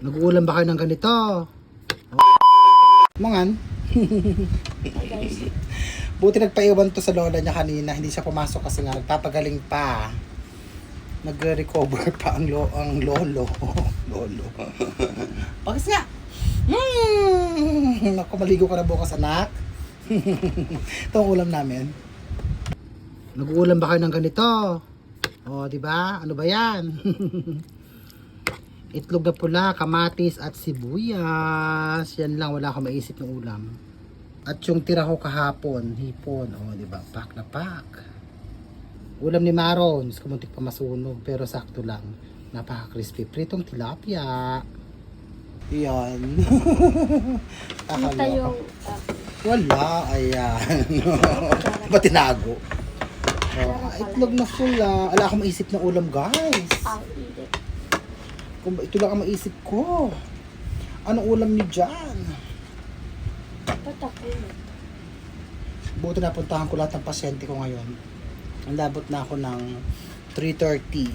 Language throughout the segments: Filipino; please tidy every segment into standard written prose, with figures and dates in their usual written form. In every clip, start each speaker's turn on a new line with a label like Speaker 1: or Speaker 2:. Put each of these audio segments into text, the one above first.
Speaker 1: Nag-uulam ba kayo ng ganito? Mangan. Buti nagpaiwan to sa lola niya kanina. Hindi siya pumasok kasi nga nagpapagaling pa. Nagre-recover pa ang lolo. Lolo. Bakit nga? Naku, maligo ka na bukas, anak. Ito ang ulam namin. Nag-uulam ba kayo ng ganito? O, di ba? Ano ba yan? Itlog na pula, kamatis at sibuyas. Yan lang, wala akong maisip ng ulam. At yung tira ko kahapon, hipon. O, di ba? Pak na pak. Ulam ni Maron, kumuntik pa masunog, pero sakto lang. Napaka-crispy. Pritong tilapia. Yan.
Speaker 2: Ano tayo?
Speaker 1: Wala, ayan. Ba't tinago? Oh, itlog na pula. Wala akong maisip ng ulam, guys.
Speaker 2: Init.
Speaker 1: Ito lang ang maisip ko. Anong ulam niyo dyan?
Speaker 2: Patakulot.
Speaker 1: Buti napuntahan ko lahat ng pasyente ko ngayon. Ang labot na ako ng 3:30.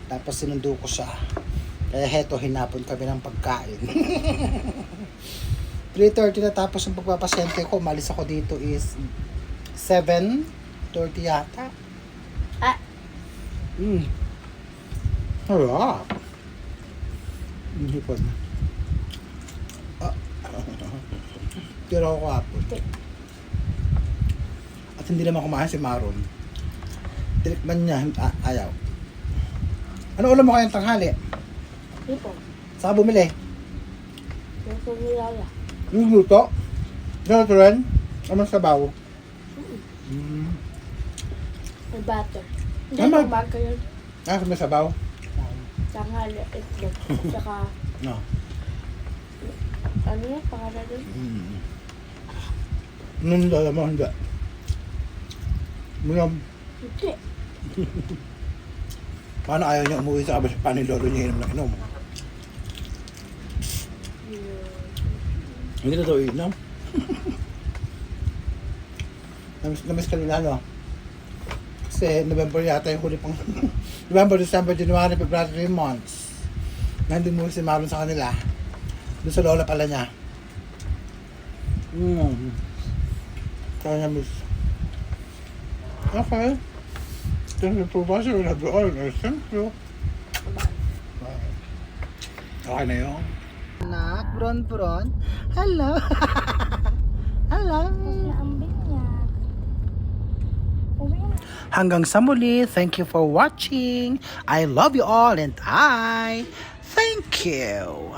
Speaker 1: Tapos sinundo ko siya. Kaya heto, hinapon kami ng pagkain. 3:30 na tapos yung pagpapasyente ko. Umalis ako dito is 7:30 yata. Harap. Hipon. Tira ko kapon. At hindi naman kumain si Maron. Tinikman niya, ayaw. Ano ulam mo kayong tanghali?
Speaker 2: Ito.
Speaker 1: Saan ka bumili?
Speaker 2: Yung sumilala.
Speaker 1: Yung luto? Ganito rin? Ano sabaw?
Speaker 2: May butter. Hindi
Speaker 1: Tama.
Speaker 2: mo bago yun.
Speaker 1: May sabaw?
Speaker 2: Tanghali, itlog. Tsaka,
Speaker 1: No.
Speaker 2: ano yung pangalan doon?
Speaker 1: Nung dala mo, hindi. Minam.
Speaker 2: Hindi.
Speaker 1: Paano ayaw niya umuwi sa abas? Paano yung lolo niya inom na inom? Hindi na ito inom. Namiss ka nila, no? Kasi November yata yung huli pang November, December, January, February, 3 months. Na hindi mo si Marlon sa kanila. Doon sa lola pala niya. Kaya niya miss. Okay. Thank you for watching. We love you all. Thank you. Okay na yun. Anak, bron. Hello. Hello.
Speaker 2: Kasi ambing niya. Uwi na.
Speaker 1: Hanggang sa muli, thank you for watching. I love you all and I thank you.